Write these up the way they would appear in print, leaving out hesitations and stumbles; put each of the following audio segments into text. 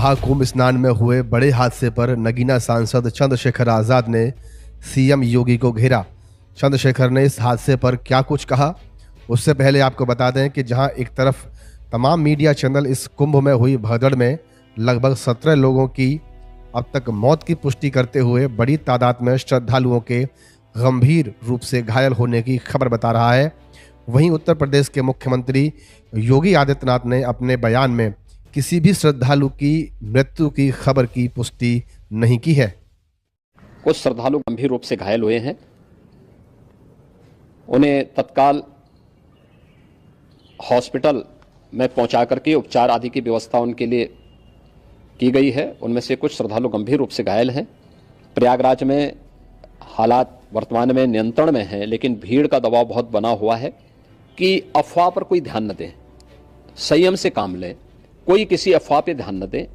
महाकुंभ स्नान में हुए बड़े हादसे पर नगीना सांसद चंद्रशेखर आजाद ने सीएम योगी को घेरा। चंद्रशेखर ने इस हादसे पर क्या कुछ कहा, उससे पहले आपको बता दें कि जहां एक तरफ तमाम मीडिया चैनल इस कुंभ में हुई भगदड़ में लगभग 17 लोगों की अब तक मौत की पुष्टि करते हुए बड़ी तादाद में श्रद्धालुओं के गंभीर रूप से घायल होने की खबर बता रहा है, वहीं उत्तर प्रदेश के मुख्यमंत्री योगी आदित्यनाथ ने अपने बयान में किसी भी श्रद्धालु की मृत्यु की खबर की पुष्टि नहीं की है। कुछ श्रद्धालु गंभीर रूप से घायल हुए हैं, उन्हें तत्काल हॉस्पिटल में पहुंचा करके उपचार आदि की व्यवस्था उनके लिए की गई है। उनमें से कुछ श्रद्धालु गंभीर रूप से घायल हैं। प्रयागराज में हालात वर्तमान में नियंत्रण में हैं, लेकिन भीड़ का दबाव बहुत बना हुआ है कि अफवाह पर कोई ध्यान न दें, संयम से काम लें, कोई किसी अफवाह पे ध्यान न दें।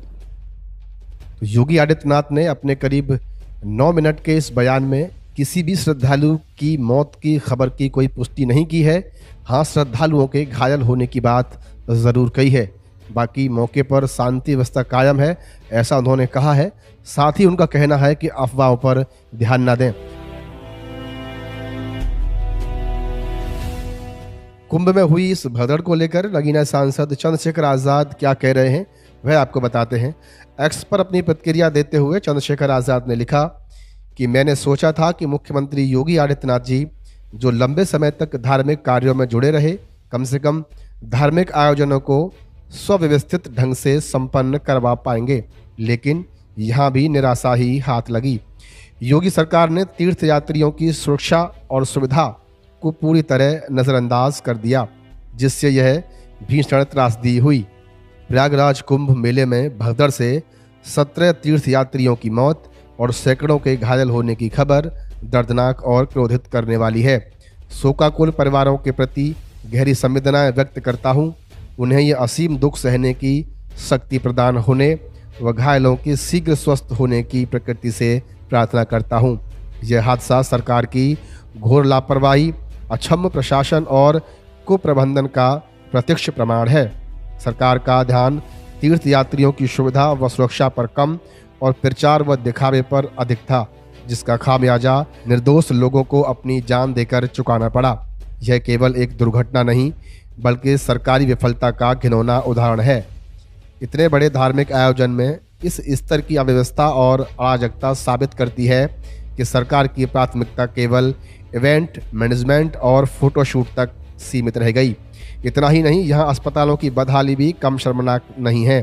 योगी आदित्यनाथ ने अपने करीब 9 मिनट के इस बयान में किसी भी श्रद्धालु की मौत की खबर की कोई पुष्टि नहीं की है। हाँ, श्रद्धालुओं के घायल होने की बात जरूर कही है, बाकी मौके पर शांति व्यवस्था कायम है, ऐसा उन्होंने कहा है। साथ ही उनका कहना है कि अफवाहों पर ध्यान न दें। कुंभ में हुई इस भगदड़ को लेकर नगीना सांसद चंद्रशेखर आजाद क्या कह रहे हैं, वह आपको बताते हैं। एक्स पर अपनी प्रतिक्रिया देते हुए चंद्रशेखर आजाद ने लिखा कि मैंने सोचा था कि मुख्यमंत्री योगी आदित्यनाथ जी जो लंबे समय तक धार्मिक कार्यों में जुड़े रहे, कम से कम धार्मिक आयोजनों को सुव्यवस्थित ढंग से संपन्न करवा पाएंगे, लेकिन यहाँ भी निराशा ही हाथ लगी। योगी सरकार ने तीर्थयात्रियों की सुरक्षा और सुविधा को पूरी तरह नज़रअंदाज कर दिया, जिससे यह भीषण त्रासदी हुई। प्रयागराज कुंभ मेले में भगदड़ से 17 तीर्थयात्रियों की मौत और सैकड़ों के घायल होने की खबर दर्दनाक और क्रोधित करने वाली है। शोकाकुल परिवारों के प्रति गहरी संवेदनाएं व्यक्त करता हूं। उन्हें यह असीम दुख सहने की शक्ति प्रदान होने व घायलों के शीघ्र स्वस्थ होने की प्रकृति से प्रार्थना करता हूं। यह हादसा सरकार की घोर लापरवाही, अक्षम प्रशासन और कुप्रबंधन का प्रत्यक्ष प्रमाण है। सरकार का ध्यान तीर्थयात्रियों की सुविधा व सुरक्षा पर कम और प्रचार व दिखावे पर अधिक था, जिसका खामियाजा निर्दोष लोगों को अपनी जान देकर चुकाना पड़ा। यह केवल एक दुर्घटना नहीं, बल्कि सरकारी विफलता का घिनौना उदाहरण है। इतने बड़े धार्मिक आयोजन में इस स्तर की अव्यवस्था और अराजकता साबित करती है कि सरकार की प्राथमिकता केवल इवेंट मैनेजमेंट और फोटोशूट तक सीमित रह गई। इतना ही नहीं, यहाँ अस्पतालों की बदहाली भी कम शर्मनाक नहीं है।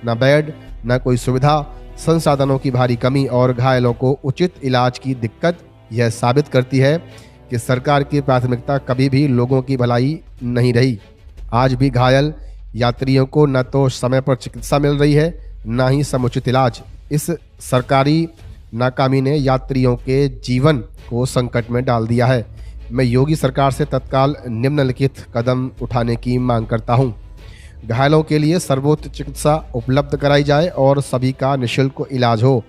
न बेड, न कोई सुविधा, संसाधनों की भारी कमी और घायलों को उचित इलाज की दिक्कत यह साबित करती है कि सरकार की प्राथमिकता कभी भी लोगों की भलाई नहीं रही। आज भी घायल यात्रियों को न तो समय पर चिकित्सा मिल रही है, न ही समुचित इलाज। इस सरकारी नाकामी ने यात्रियों के जीवन को संकट में डाल दिया है। मैं योगी सरकार से तत्काल निम्नलिखित कदम उठाने की मांग करता हूं। घायलों के लिए सर्वोच्च चिकित्सा उपलब्ध कराई जाए और सभी का निःशुल्क इलाज हो।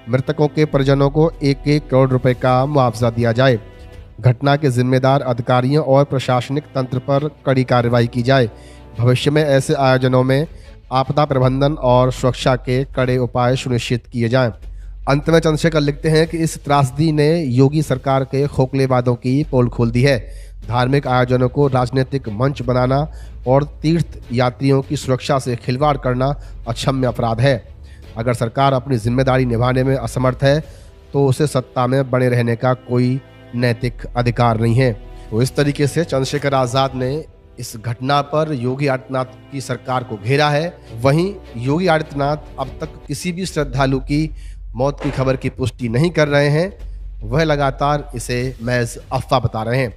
मृतकों के परिजनों को 1-1 करोड़ रुपए का मुआवजा दिया जाए। घटना के जिम्मेदार अधिकारियों और प्रशासनिक तंत्र पर कड़ी कार्रवाई की जाए। भविष्य में ऐसे आयोजनों में आपदा प्रबंधन और सुरक्षा के कड़े उपाय सुनिश्चित किए जाएं। अंत में चंद्रशेखर लिखते हैं कि इस त्रासदी ने योगी सरकार के खोखले वादों की पोल खोल दी है। धार्मिक आयोजनों को राजनीतिक मंच बनाना और तीर्थ यात्रियों की सुरक्षा से खिलवाड़ करना अक्षम्य अपराध है। अगर सरकार अपनी जिम्मेदारी निभाने में असमर्थ है तो उसे सत्ता में बने रहने का कोई नैतिक अधिकार नहीं है। तो इस तरीके से चंद्रशेखर आजाद ने इस घटना पर योगी आदित्यनाथ की सरकार को घेरा है। वहीं योगी आदित्यनाथ अब तक किसी भी श्रद्धालु की मौत की खबर की पुष्टि नहीं कर रहे हैं, वह लगातार इसे महज अफवाह बता रहे हैं।